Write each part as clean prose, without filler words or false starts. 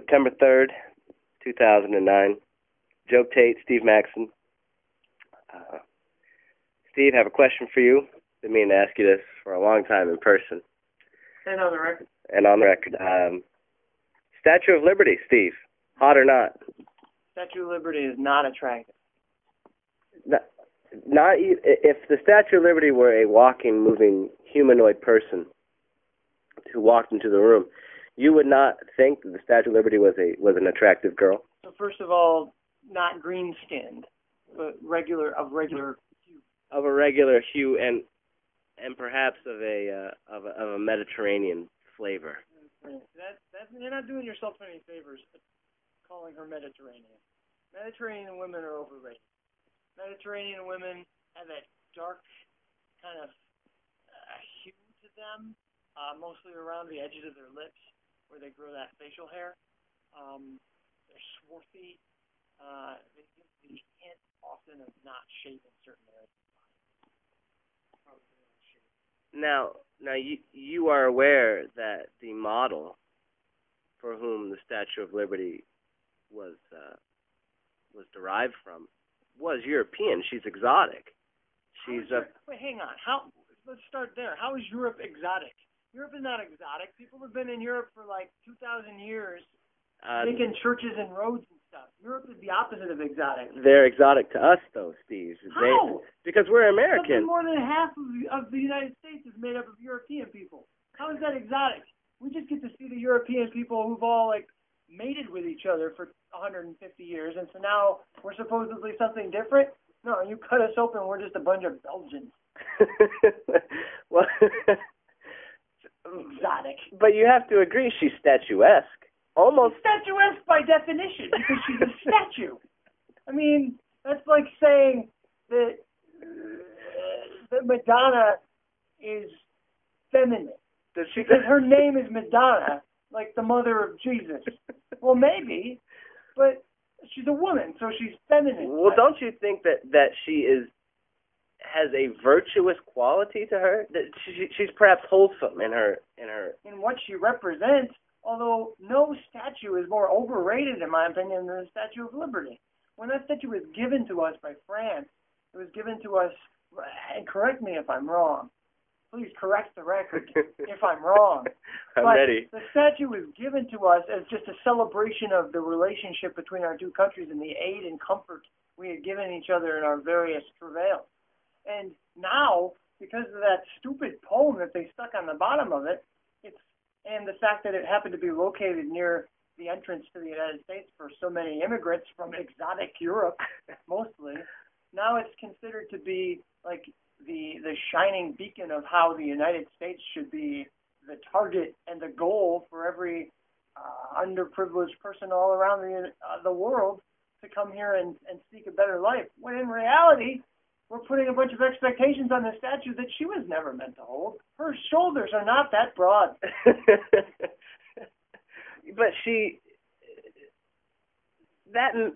September 3rd, 2009. Joe Tate, Steve Maxson. Steve, I have a question for you. Been meaning to ask you this for a long time in person. And on the record. And on the record. Statue of Liberty, Steve. Hot or not? Statue of Liberty is not attractive. Not if the Statue of Liberty were a walking, moving humanoid person who walked into the room, you would not think the Statue of Liberty was an attractive girl. So first of all, not green-skinned, but of regular hue. Of a regular hue and perhaps of a Mediterranean flavor. You're not doing yourself any favors calling her Mediterranean. Mediterranean women are overrated. Mediterranean women have that dark kind of hue to them, mostly around the edges of their lips, where they grow that facial hair. They're swarthy. They give the hint often of not shaving certain areas. Now you are aware that the model for whom the Statue of Liberty was derived from was European. She's exotic. Wait, hang on. Let's start there. How is Europe exotic? Europe is not exotic. People have been in Europe for like 2,000 years, making churches and roads and stuff. Europe is the opposite of exotic. They're exotic to us, though, Steve. How? Because we're American. More than half of the United States is made up of European people. How is that exotic? We just get to see the European people who've all mated with each other for 150 years, and so now we're supposedly something different? No, you cut us open, we're just a bunch of Belgians. Well, exotic. But you have to agree she's statuesque. Almost. She's statuesque by definition, because she's a statue. I mean, that's like saying that Madonna is feminine. Because her name is Madonna, like the mother of Jesus. Well, maybe, but she's a woman, so she's feminine. Well, don't you think that she has a virtuous quality to her? That she's perhaps wholesome in what she represents. Although no statue is more overrated, in my opinion, than the Statue of Liberty. When that statue was given to us by France, it was given to us. And correct me if I'm wrong. Please correct the record if I'm wrong. I'm ready. The statue was given to us as just a celebration of the relationship between our two countries and the aid and comfort we had given each other in our various travails. And now, because of that stupid poem that they stuck on the bottom of it, and the fact that it happened to be located near the entrance to the United States for so many immigrants from exotic Europe, mostly, now it's considered to be like the shining beacon of how the United States should be the target and the goal for every underprivileged person all around the world to come here and seek a better life. When in reality, we're putting a bunch of expectations on the statue that she was never meant to hold. Her shoulders are not that broad. But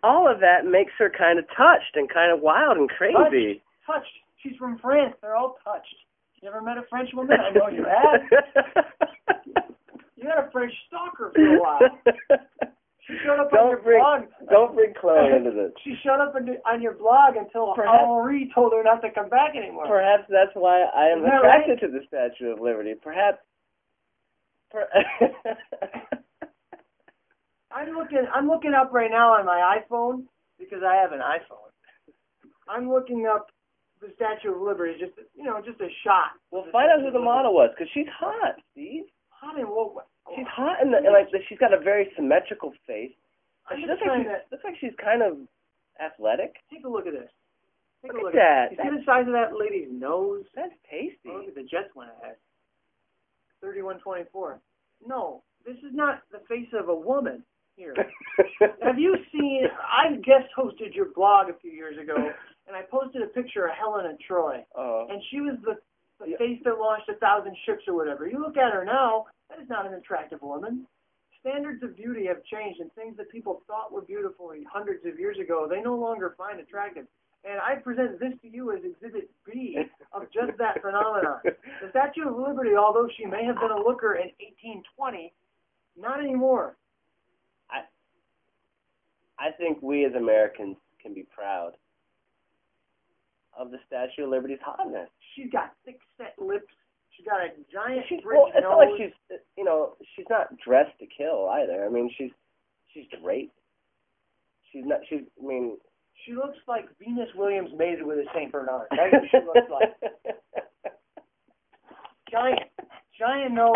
all of that makes her kind of touched and kind of wild and crazy. Touched. She's from France. They're all touched. You ever met a French woman? I know you have. You had a French stalker for a while. She showed up on your blog. Don't bring Chloe into this. She showed up on your blog until Henri told her not to come back anymore. Perhaps that's why I am attracted to the Statue of Liberty. Perhaps. I'm looking up right now on my iPhone because I have an iPhone. I'm looking up the Statue of Liberty, just a shot. Well, find out who the model was, because she's hot, Steve. Hot in what? She's hot she's got a very symmetrical face. She looks like she's kind of athletic. Take a look at this. Look at that. You see the size of that lady's nose? That's tasty. Oh, look at the jets one I had. 3124. No, this is not the face of a woman here. Have you seen? I guest hosted your blog a few years ago, and I posted a picture of Helen of Troy, and she was the face that launched 1,000 ships or whatever. You look at her now, that is not an attractive woman. Standards of beauty have changed, and things that people thought were beautiful hundreds of years ago, they no longer find attractive. And I present this to you as Exhibit B of just that phenomenon. The Statue of Liberty, although she may have been a looker in 1820, not anymore. I think we as Americans can be proud of the Statue of Liberty's hotness. She's got thick set lips. She's got a giant It's bridge not nose. like she's not dressed to kill either. I mean, she's draped. She's not. She looks like Venus Williams mated with a Saint Bernard. That's what she looks like. Giant nose.